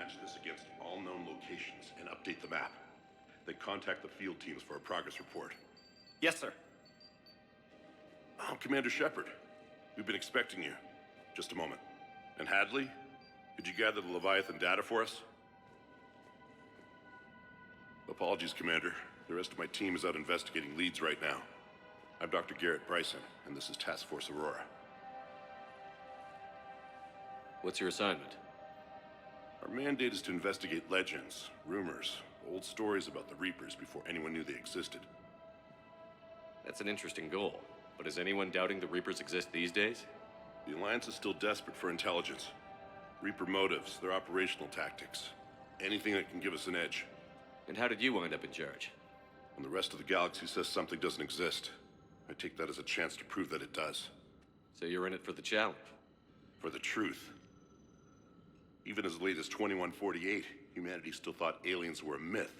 match this against all known locations and update the map. Then contact the field teams for a progress report. Yes, sir. I'm Commander Shepard. We've been expecting you. Just a moment. And Hadley, could you gather the Leviathan data for us? Apologies, Commander. The rest of my team is out investigating leads right now. I'm Dr. Bryson, and this is Task Force Aurora. What's your assignment? Our mandate is to investigate legends, rumors, old stories about the Reapers before anyone knew they existed. That's an interesting goal. But is anyone doubting the Reapers exist these days? The Alliance is still desperate for intelligence. Reaper motives, their operational tactics. Anything that can give us an edge. And how did you wind up in charge? When the rest of the galaxy says something doesn't exist, I take that as a chance to prove that it does. So you're in it for the challenge? For the truth. Even as late as 2148, humanity still thought aliens were a myth.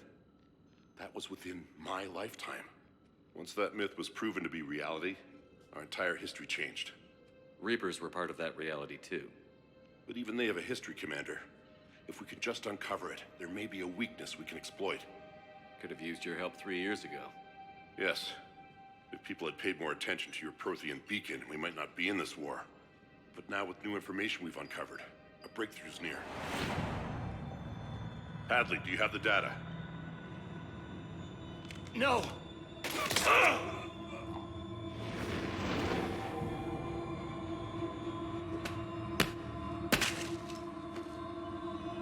That was within my lifetime. Once that myth was proven to be reality, our entire history changed. Reapers were part of that reality too. But even they have a history, Commander. If we can just uncover it, there may be a weakness we can exploit. Could have used your help 3 years ago. Yes. If people had paid more attention to your Prothean beacon, we might not be in this war. But now with new information we've uncovered, a breakthrough's near. Hadley, do you have the data? No!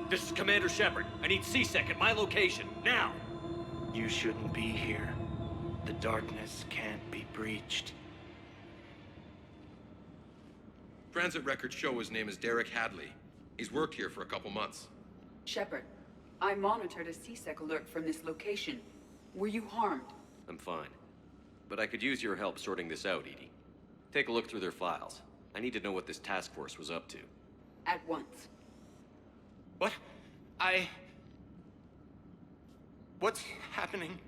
This is Commander Shepard. I need C-Sec at my location, now! You shouldn't be here. The darkness can't be breached. Transit records show his name is Derek Hadley. He's worked here for a couple months. Shepard, I monitored a C-Sec alert from this location. Were you harmed? I'm fine. But I could use your help sorting this out, Edie. Take a look through their files. I need to know what this task force was up to. At once. What? What's happening?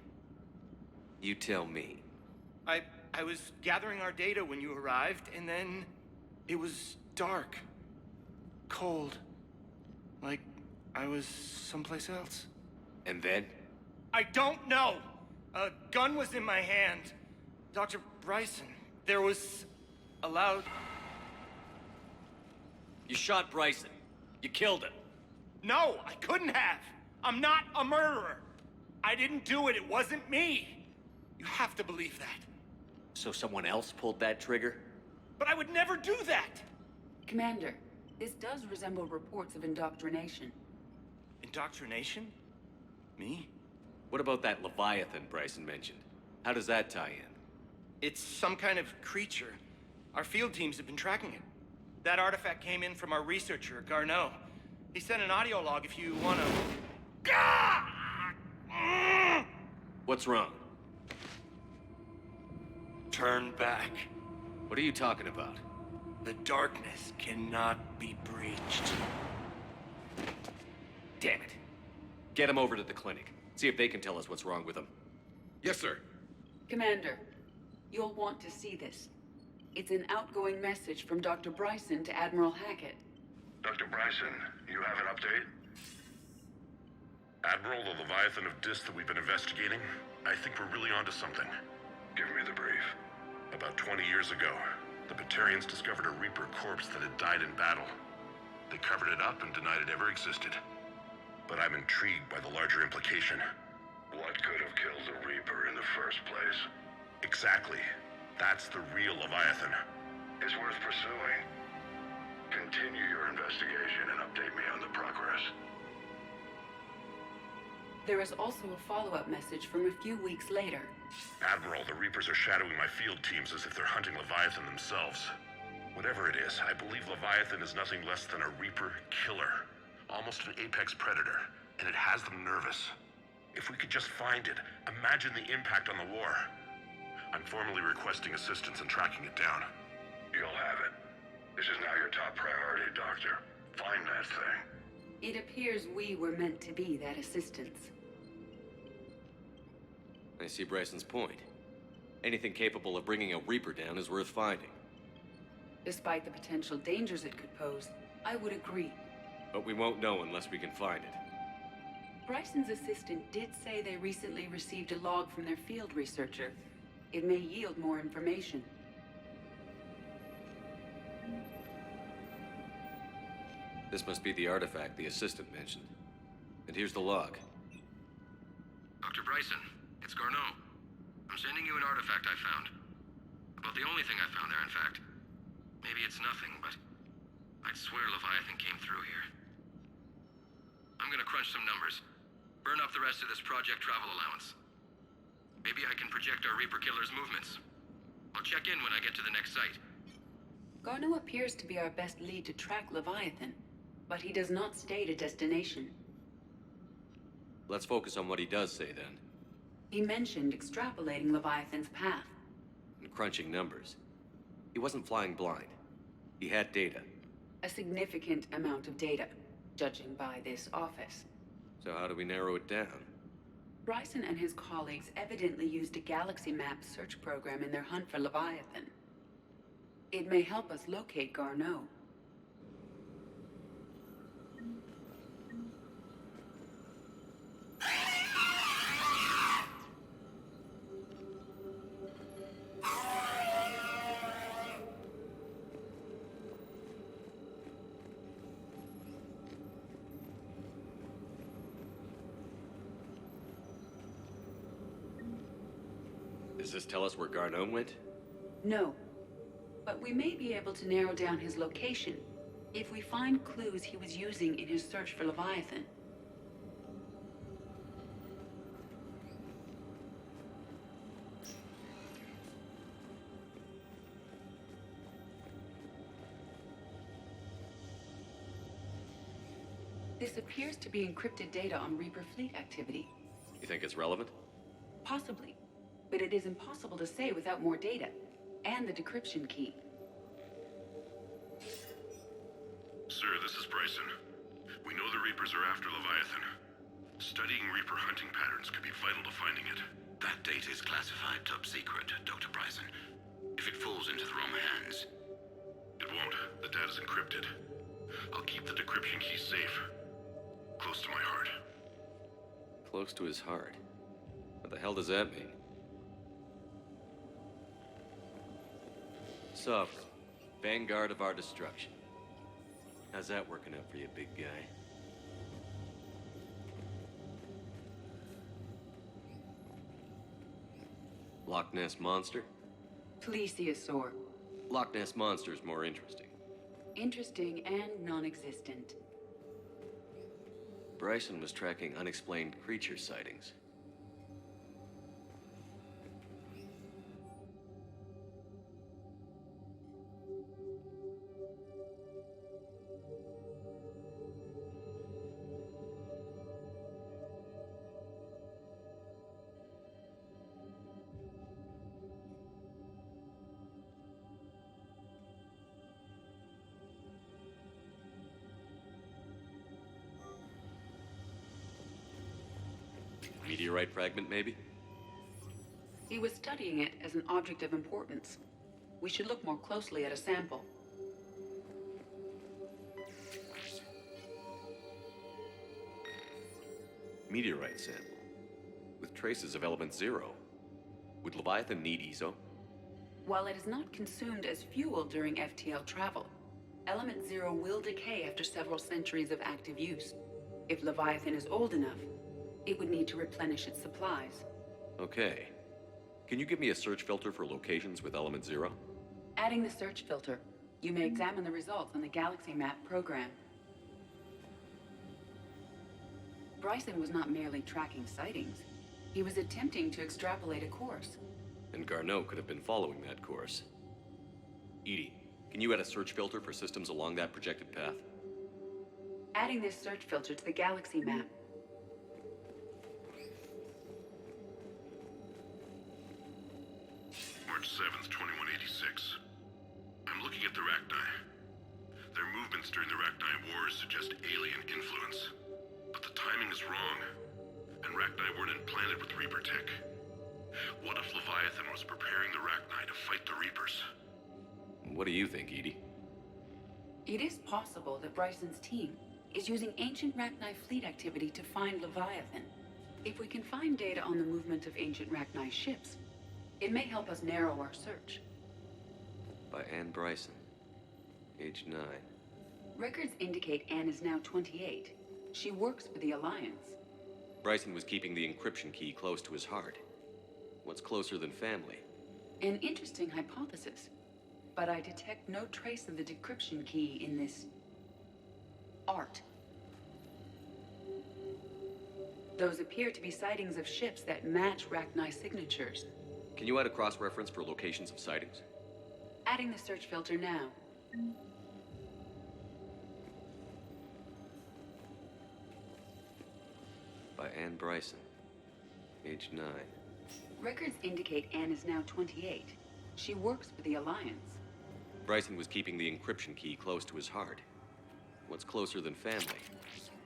You tell me. I was gathering our data when you arrived, and then it was dark. Cold. Like I was someplace else. And then? I don't know! A gun was in my hand. Dr. Bryson, there was a loud... You shot Bryson. You killed him. No, I couldn't have! I'm not a murderer! I didn't do it, it wasn't me! You have to believe that. So someone else pulled that trigger? But I would never do that! Commander, this does resemble reports of indoctrination. Indoctrination? Me? What about that Leviathan Bryson mentioned? How does that tie in? It's some kind of creature. Our field teams have been tracking it. That artifact came in from our researcher, Garneau. He sent an audio log if you wanna... What's wrong? Turn back. What are you talking about? The darkness cannot be breached. Damn it. Get him over to the clinic. See if they can tell us what's wrong with him. Yes, sir. Commander, you'll want to see this. It's an outgoing message from Dr. Bryson to Admiral Hackett. Dr. Bryson, you have an update? Admiral, the Leviathan of Dis that we've been investigating, I think we're really onto something. Give me the brief. About 20 years ago, the Batarians discovered a Reaper corpse that had died in battle. They covered it up and denied it ever existed. But I'm intrigued by the larger implication. What could have killed the Reaper in the first place? Exactly. That's the real Leviathan. It's worth pursuing. Continue your investigation and update me on the progress. There is also a follow-up message from a few weeks later. Admiral, the Reapers are shadowing my field teams as if they're hunting Leviathan themselves. Whatever it is, I believe Leviathan is nothing less than a Reaper killer. Almost an apex predator, and it has them nervous. If we could just find it, imagine the impact on the war. I'm formally requesting assistance in tracking it down. You'll have it. This is now your top priority, Doctor. Find that thing. It appears we were meant to be that assistance. I see Bryson's point. Anything capable of bringing a Reaper down is worth finding. Despite the potential dangers it could pose, I would agree. But we won't know unless we can find it. Bryson's assistant did say they recently received a log from their field researcher. It may yield more information. This must be the artifact the assistant mentioned. And here's the log. Dr. Bryson, it's Garneau. I'm sending you an artifact I found. About the only thing I found there, in fact. Maybe it's nothing, but I'd swear Leviathan came through here. I'm gonna crunch some numbers. Burn up the rest of this project travel allowance. Maybe I can project our Reaper Killer's movements. I'll check in when I get to the next site. Garneau appears to be our best lead to track Leviathan, but he does not state a destination. Let's focus on what he does say, then. He mentioned extrapolating Leviathan's path. And crunching numbers. He wasn't flying blind. He had data. A significant amount of data, judging by this office. So how do we narrow it down? Bryson and his colleagues evidently used a galaxy map search program in their hunt for Leviathan. It may help us locate Garneau. Does this tell us where Garneau went? No. But we may be able to narrow down his location if we find clues he was using in his search for Leviathan. This appears to be encrypted data on Reaper fleet activity. You think it's relevant? Possibly. But it is impossible to say without more data. And the decryption key. Sir, this is Bryson. We know the Reapers are after Leviathan. Studying Reaper hunting patterns could be vital to finding it. That data is classified top secret, Dr. Bryson. If it falls into the wrong hands... It won't. The data's encrypted. I'll keep the decryption key safe. Close to my heart. Close to his heart. What the hell does that mean? Sovereign, vanguard of our destruction. How's that working out for you, big guy? Loch Ness Monster? Plesiosaur. Loch Ness Monster is more interesting. Interesting and non-existent. Bryson was tracking unexplained creature sightings. Meteorite fragment, maybe? He was studying it as an object of importance. We should look more closely at a sample. Meteorite sample. With traces of element 0. Would Leviathan need ESO? While it is not consumed as fuel during FTL travel, element 0 will decay after several centuries of active use. If Leviathan is old enough, it would need to replenish its supplies. Okay. Can you give me a search filter for locations with element 0? Adding the search filter, you may examine the results on the Galaxy Map program. Bryson was not merely tracking sightings. He was attempting to extrapolate a course. And Garneau could have been following that course. Edie, can you add a search filter for systems along that projected path? Adding this search filter to the Galaxy Map. March 7th, 2186. I'm looking at the Rachni. Their movements during the Rachni Wars suggest alien influence. But the timing is wrong. And Rachni weren't implanted with Reaper tech. What if Leviathan was preparing the Rachni to fight the Reapers? What do you think, Edie? It is possible that Bryson's team, is using ancient Rachni fleet activity to find Leviathan. If we can find data on the movement of ancient Rachni ships, it may help us narrow our search. By Anne Bryson, age 9. Records indicate Anne is now 28. She works for the Alliance. Bryson was keeping the encryption key close to his heart. What's closer than family? An interesting hypothesis, but I detect no trace of the decryption key in this art. Those appear to be sightings of ships that match Rachni signatures. Can you add a cross-reference for locations of sightings? Adding the search filter now. By Anne Bryson, age 9. Records indicate Anne is now 28. She works for the Alliance. Bryson was keeping the encryption key close to his heart. What's closer than family?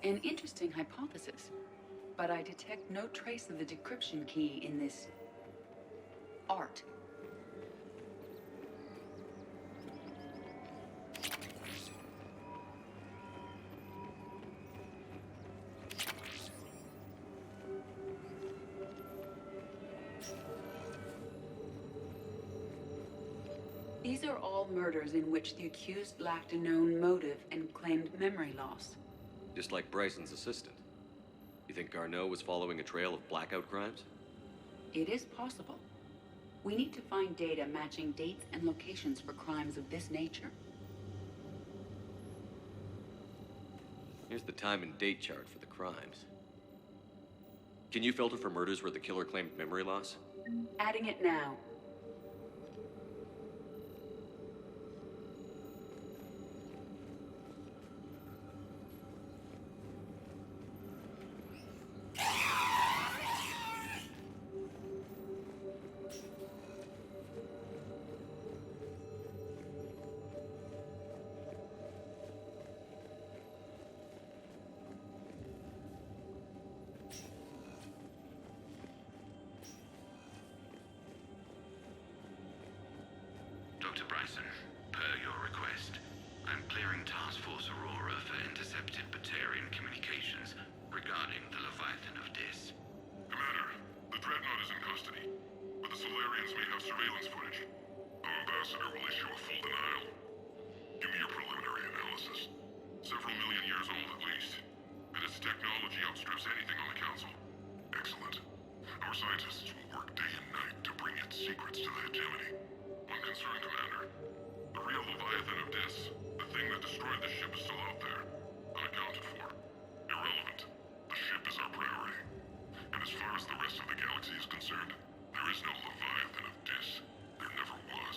An interesting hypothesis, but I detect no trace of the decryption key in this art. These are all murders in which the accused lacked a known motive and claimed memory loss. Just like Bryson's assistant. You think Garneau was following a trail of blackout crimes? It is possible. We need to find data matching dates and locations for crimes of this nature. Here's the time and date chart for the crimes. Can you filter for murders where the killer claimed memory loss? Adding it now. Dr. Bryson, per your request, I'm clearing Task Force Aurora for intercepted Batarian communications regarding the Leviathan of Dis. Commander, the Dreadnought is in custody, but the Solarians may have surveillance footage. Our ambassador will issue a full denial. Give me your preliminary analysis. Several million years old at least, and its technology outstrips anything on the Council. Excellent. Our scientists will work day and night to bring its secrets to the hegemony. One concern, Commander. The real Leviathan of Dis, the thing that destroyed the ship, is still out there. Unaccounted for. Irrelevant. The ship is our priority. And as far as the rest of the galaxy is concerned, there is no Leviathan of Dis. There never was.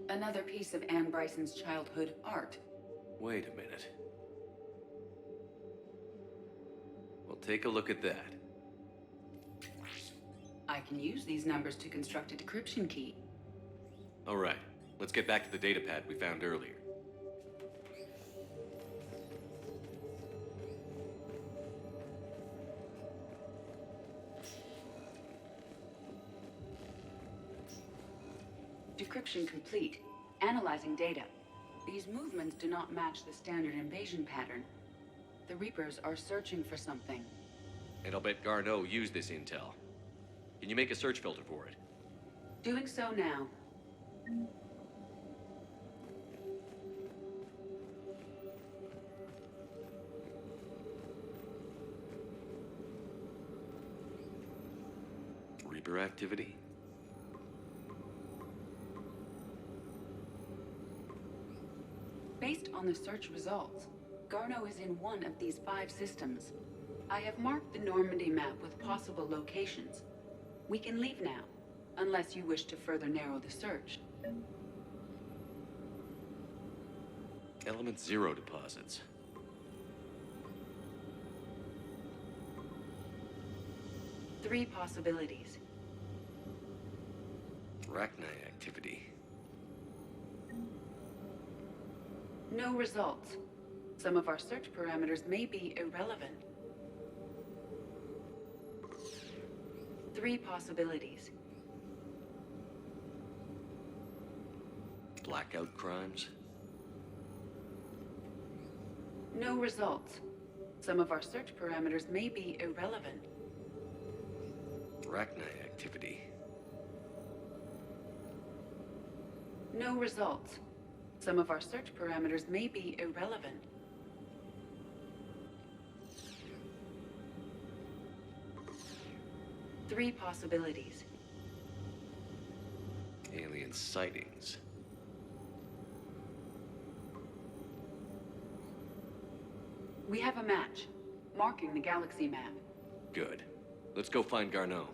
Another piece of Anne Bryson's childhood art. Wait a minute. Well, take a look at that. I can use these numbers to construct a decryption key. All right, let's get back to the datapad we found earlier. Decryption complete. Analyzing data. These movements do not match the standard invasion pattern. The Reapers are searching for something. And I'll bet Garneau used this intel. Can you make a search filter for it? Doing so now. Reaper activity? Based on the search results, Garneau is in one of these 5 systems. I have marked the Normandy map with possible locations. We can leave now, unless you wish to further narrow the search. Element 0 deposits. Three possibilities. Arachnite activity. No results. Some of our search parameters may be irrelevant. Three possibilities. Blackout crimes. No results. Some of our search parameters may be irrelevant. Arachnite activity. No results. Some of our search parameters may be irrelevant. Three possibilities. Alien sightings. We have a match, marking the galaxy map. Good. Let's go find Garneau.